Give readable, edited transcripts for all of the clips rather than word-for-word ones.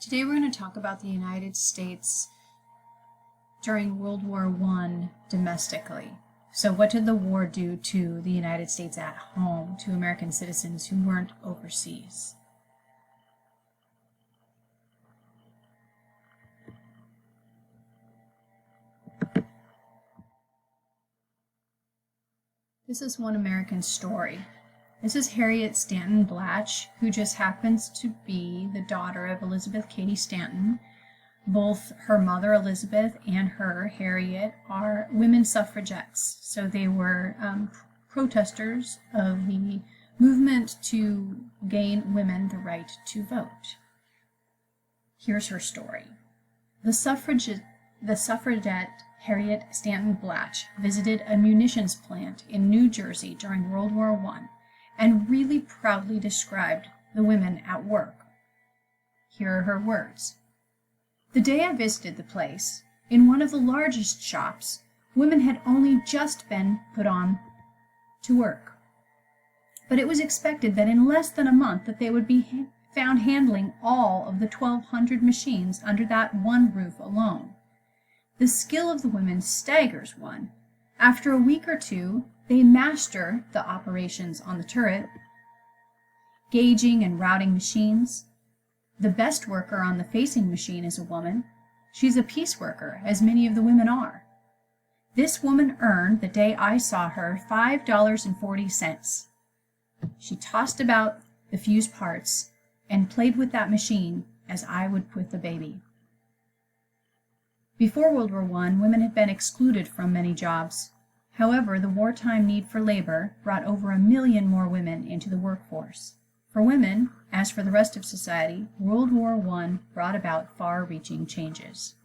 Today we're going to talk about the United States during World War I domestically. So what did the war do to the United States at home, to American citizens who weren't overseas? This is one American story. This is Harriet Stanton Blatch, who just happens to be the daughter of Elizabeth Cady Stanton. Both her mother, Elizabeth, and her, Harriet, are women suffragettes. So they were protesters of the movement to gain women the right to vote. Here's her story. The suffragette Harriet Stanton Blatch visited a munitions plant in New Jersey during World War I and really proudly described the women at work. Here are her words. The day I visited the place, in one of the largest shops, women had only just been put on to work. But it was expected that in less than a month that they would be found handling all of the 1,200 machines under that one roof alone. The skill of the women staggers one. After a week or two, they master the operations on the turret, gauging and routing machines. The best worker on the facing machine is a woman. She's a piece worker, as many of the women are. This woman earned, the day I saw her, $5.40. She tossed about the fused parts and played with that machine as I would with the baby. Before World War I, women had been excluded from many jobs. However, the wartime need for labor brought over 1 million more women into the workforce. For women, as for the rest of society, World War I brought about far-reaching changes.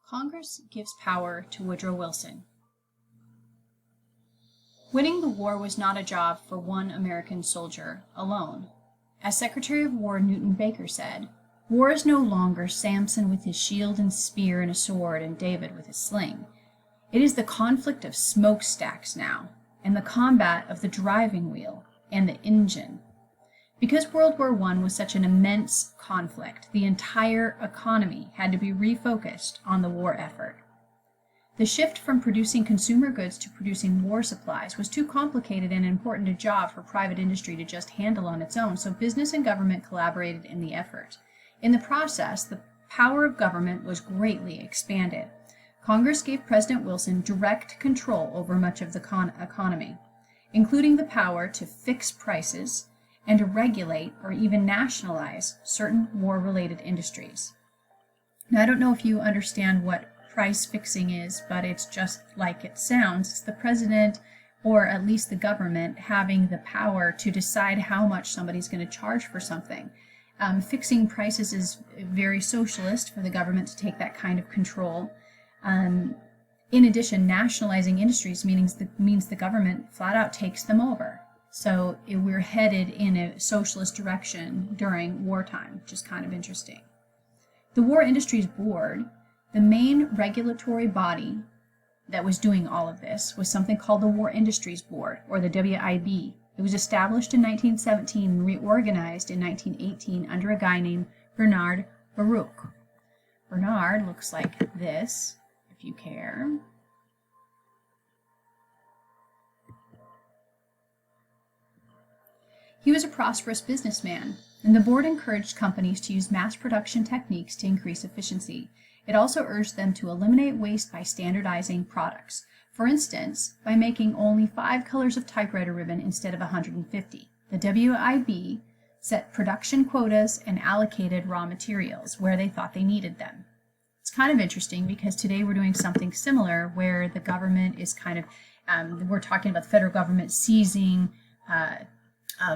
Congress gives power to Woodrow Wilson. Winning the war was not a job for one American soldier alone. As Secretary of War Newton Baker said, war is no longer Samson with his shield and spear and a sword and David with his sling. It is the conflict of smokestacks now, and the combat of the driving wheel and the engine. Because World War I was such an immense conflict, the entire economy had to be refocused on the war effort. The shift from producing consumer goods to producing war supplies was too complicated and important a job for private industry to just handle on its own, so business and government collaborated in the effort. In the process, the power of government was greatly expanded. Congress gave President Wilson direct control over much of the economy, including the power to fix prices and to regulate or even nationalize certain war-related industries. Now, I don't know if you understand what price fixing is, but it's just like it sounds. It's the president, or at least the government, having the power to decide how much somebody's going to charge for something. Fixing prices is very socialist for the government to take that kind of control. In addition, nationalizing industries means the government flat out takes them over. So we're headed in a socialist direction during wartime, which is kind of interesting. The War Industries Board, the main regulatory body that was doing all of this, was something called the War Industries Board, or the WIB. It was established in 1917 and reorganized in 1918 under a guy named Bernard Baruch. Bernard looks like this, if you care. He was a prosperous businessman, and the board encouraged companies to use mass production techniques to increase efficiency. It also urged them to eliminate waste by standardizing products. For instance, by making only 5 colors of typewriter ribbon instead of 150. The WIB set production quotas and allocated raw materials where they thought they needed them. It's kind of interesting because today we're doing something similar where the government is kind of, we're talking about the federal government seizing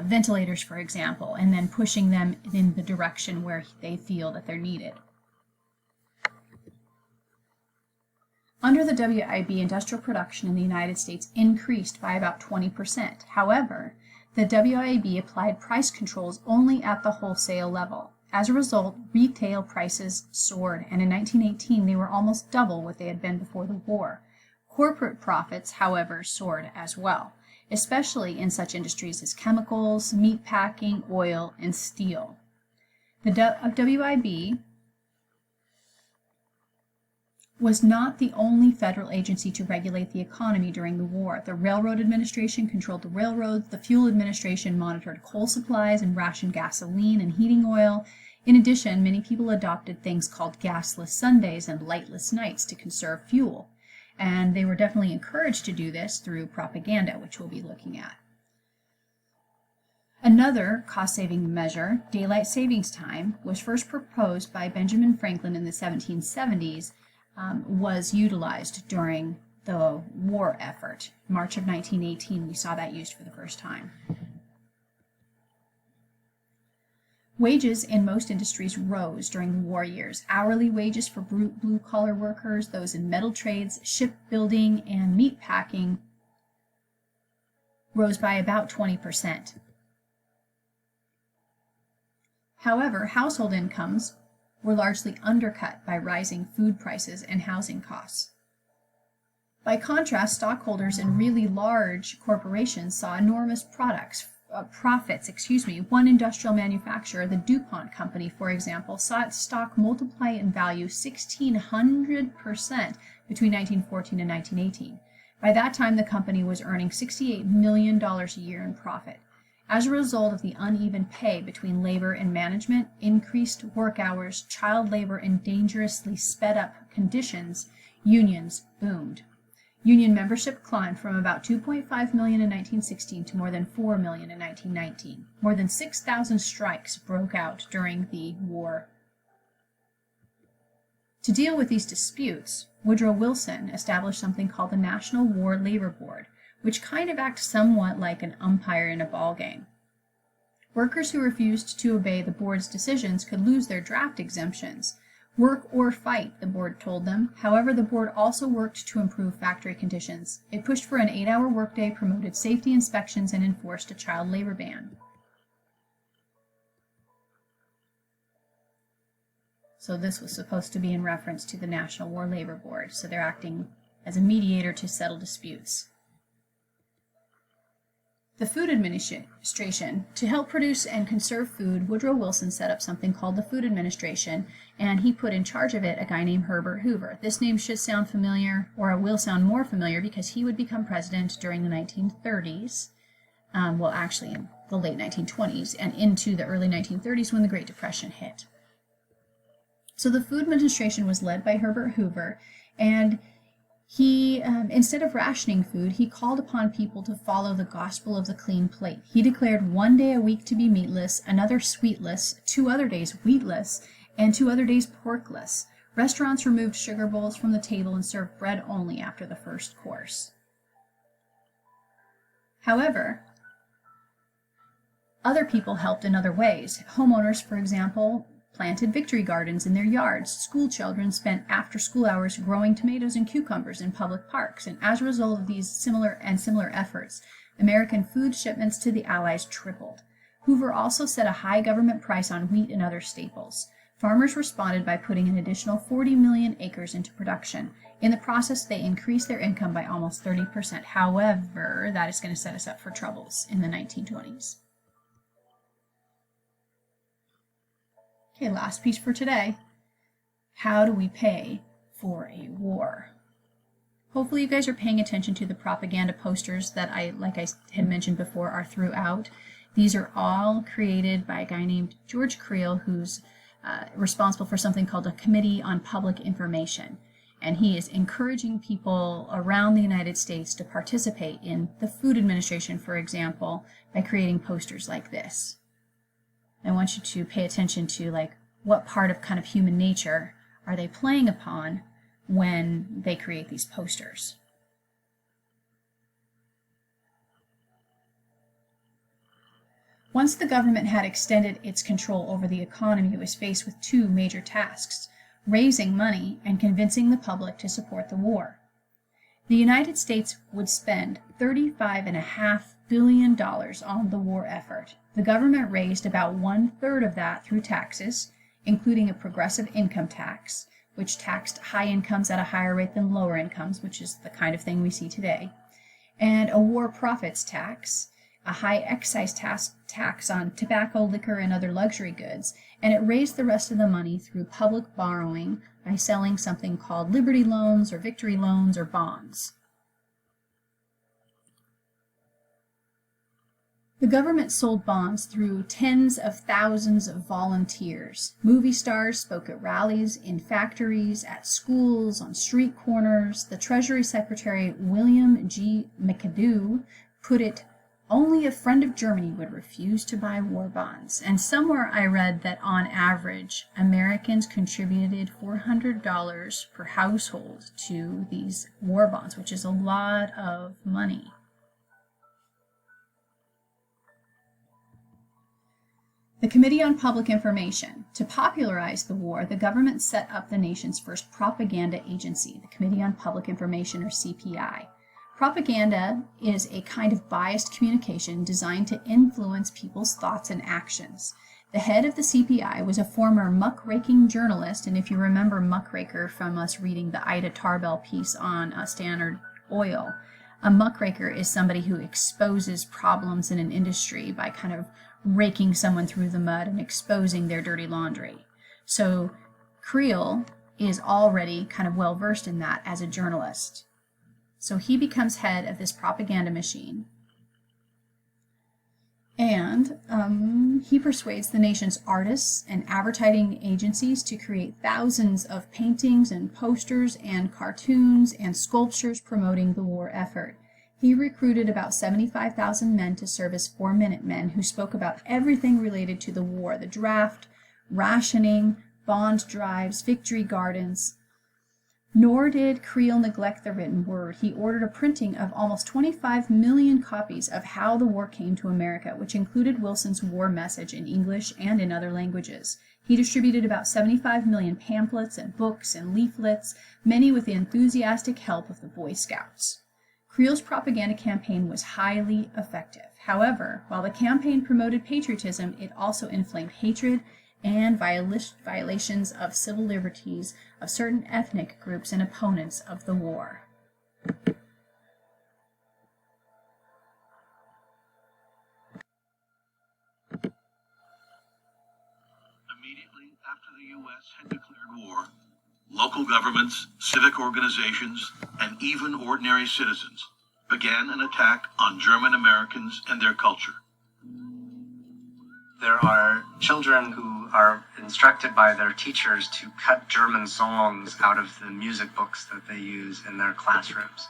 ventilators, for example, and then pushing them in the direction where they feel that they're needed. Under the WIB, industrial production in the United States increased by about 20%. However, the WIB applied price controls only at the wholesale level. As a result, retail prices soared, and in 1918 they were almost double what they had been before the war. Corporate profits, however, soared as well, especially in such industries as chemicals, meat packing, oil, and steel. The WIB was not the only federal agency to regulate the economy during the war. The Railroad Administration controlled the railroads, the Fuel Administration monitored coal supplies and rationed gasoline and heating oil. In addition, many people adopted things called gasless Sundays and lightless nights to conserve fuel. And they were definitely encouraged to do this through propaganda, which we'll be looking at. Another cost-saving measure, daylight savings time, was first proposed by Benjamin Franklin in the 1770s, was utilized during the war effort. March of 1918, we saw that used for the first time. Wages in most industries rose during the war years. Hourly wages for blue-collar workers, those in metal trades, shipbuilding, and meat packing rose by about 20%. However, household incomes were largely undercut by rising food prices and housing costs. By contrast, stockholders in really large corporations saw enormous profits. One industrial manufacturer, the DuPont Company, for example, saw its stock multiply in value 1,600% between 1914 and 1918. By that time, the company was earning $68 million a year in profit. As a result of the uneven pay between labor and management, increased work hours, child labor, and dangerously sped-up conditions, unions boomed. Union membership climbed from about 2.5 million in 1916 to more than 4 million in 1919. More than 6,000 strikes broke out during the war. To deal with these disputes, Woodrow Wilson established something called the National War Labor Board, which kind of acts somewhat like an umpire in a ball game. Workers who refused to obey the board's decisions could lose their draft exemptions. Work or fight, the board told them. However, the board also worked to improve factory conditions. It pushed for an 8-hour workday, promoted safety inspections, and enforced a child labor ban. So this was supposed to be in reference to the National War Labor Board, so they're acting as a mediator to settle disputes. The Food Administration. To help produce and conserve food, Woodrow Wilson set up something called the Food Administration, and he put in charge of it a guy named Herbert Hoover. This name should sound familiar, or it will sound more familiar, because he would become president during the 1930s, well, actually in the late 1920s, and into the early 1930s when the Great Depression hit. So the Food Administration was led by Herbert Hoover, and he, instead of rationing food, he called upon people to follow the gospel of the clean plate. He declared 1 day a week to be meatless, another sweetless, 2 other days wheatless, and 2 other days porkless. Restaurants removed sugar bowls from the table and served bread only after the first course. However, other people helped in other ways. Homeowners, for example, planted victory gardens in their yards. School children spent after-school hours growing tomatoes and cucumbers in public parks, and as a result of these similar efforts, American food shipments to the Allies tripled. Hoover also set a high government price on wheat and other staples. Farmers responded by putting an additional 40 million acres into production. In the process, they increased their income by almost 30%. However, that is going to set us up for troubles in the 1920s. Okay, last piece for today. How do we pay for a war? Hopefully you guys are paying attention to the propaganda posters that like I had mentioned before, are throughout. These are all created by a guy named George Creel, who's responsible for something called a Committee on Public Information. And he is encouraging people around the United States to participate in the Food Administration, for example, by creating posters like this. I want you to pay attention to what part of kind of human nature are they playing upon when they create these posters. Once the government had extended its control over the economy, it was faced with 2 major tasks: raising money and convincing the public to support the war. The United States would spend $35.5 billion on the war effort. The government raised about 1/3 of that through taxes, including a progressive income tax, which taxed high incomes at a higher rate than lower incomes, which is the kind of thing we see today, and a war profits tax, a high excise tax on tobacco, liquor, and other luxury goods, and it raised the rest of the money through public borrowing by selling something called Liberty loans or Victory loans or bonds. The government sold bonds through tens of thousands of volunteers. Movie stars spoke at rallies, in factories, at schools, on street corners. The Treasury Secretary William G. McAdoo put it, only a friend of Germany would refuse to buy war bonds. And somewhere I read that on average, Americans contributed $400 per household to these war bonds, which is a lot of money. The Committee on Public Information. To popularize the war, the government set up the nation's first propaganda agency, the Committee on Public Information, or CPI. Propaganda is a kind of biased communication designed to influence people's thoughts and actions. The head of the CPI was a former muckraking journalist, and if you remember muckraker from us reading the Ida Tarbell piece on Standard Oil, a muckraker is somebody who exposes problems in an industry by kind of raking someone through the mud and exposing their dirty laundry. So Creel is already kind of well versed in that as a journalist. So he becomes head of this propaganda machine. And he persuades the nation's artists and advertising agencies to create thousands of paintings and posters and cartoons and sculptures promoting the war effort. He recruited about 75,000 men to serve as 4-minute men who spoke about everything related to the war, the draft, rationing, bond drives, victory gardens. Nor did Creel neglect the written word. He ordered a printing of almost 25 million copies of How the War Came to America, which included Wilson's war message in English and in other languages. He distributed about 75 million pamphlets and books and leaflets, many with the enthusiastic help of the Boy Scouts. Creel's propaganda campaign was highly effective. However, while the campaign promoted patriotism, it also inflamed hatred and violations of civil liberties of certain ethnic groups and opponents of the war. Immediately after the U.S. had declared war, local governments, civic organizations, and even ordinary citizens began an attack on German Americans and their culture. There are children who are instructed by their teachers to cut German songs out of the music books that they use in their classrooms.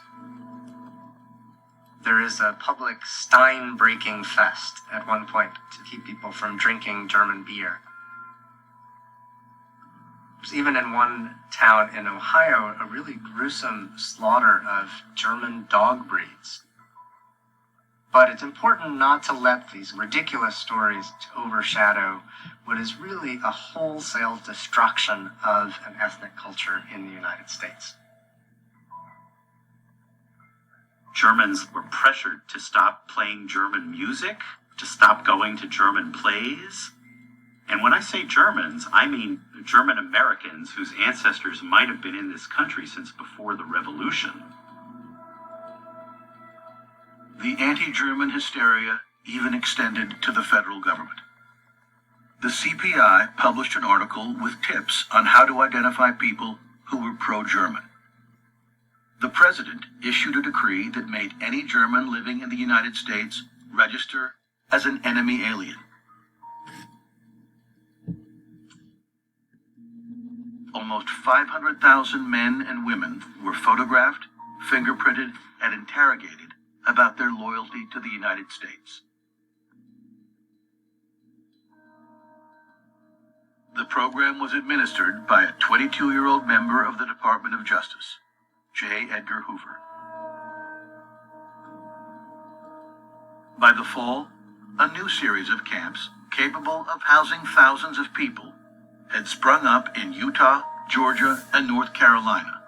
There is a public Stein-breaking fest at one point to keep people from drinking German beer. There's even in one town in Ohio a really gruesome slaughter of German dog breeds. But it's important not to let these ridiculous stories overshadow what is really a wholesale destruction of an ethnic culture in the United States. Germans were pressured to stop playing German music, to stop going to German plays. And when I say Germans, I mean German Americans whose ancestors might have been in this country since before the Revolution. The anti-German hysteria even extended to the federal government. The CPI published an article with tips on how to identify people who were pro-German. The president issued a decree that made any German living in the United States register as an enemy alien. Almost 500,000 men and women were photographed, fingerprinted, and interrogated about their loyalty to the United States. The program was administered by a 22-year-old member of the Department of Justice, J. Edgar Hoover. By the fall, a new series of camps capable of housing thousands of people had sprung up in Utah, Georgia, and North Carolina.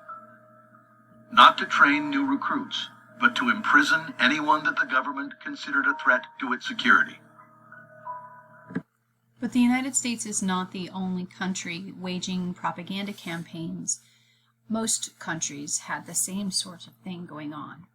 Not to train new recruits, but to imprison anyone that the government considered a threat to its security. But the United States is not the only country waging propaganda campaigns. Most countries had the same sort of thing going on.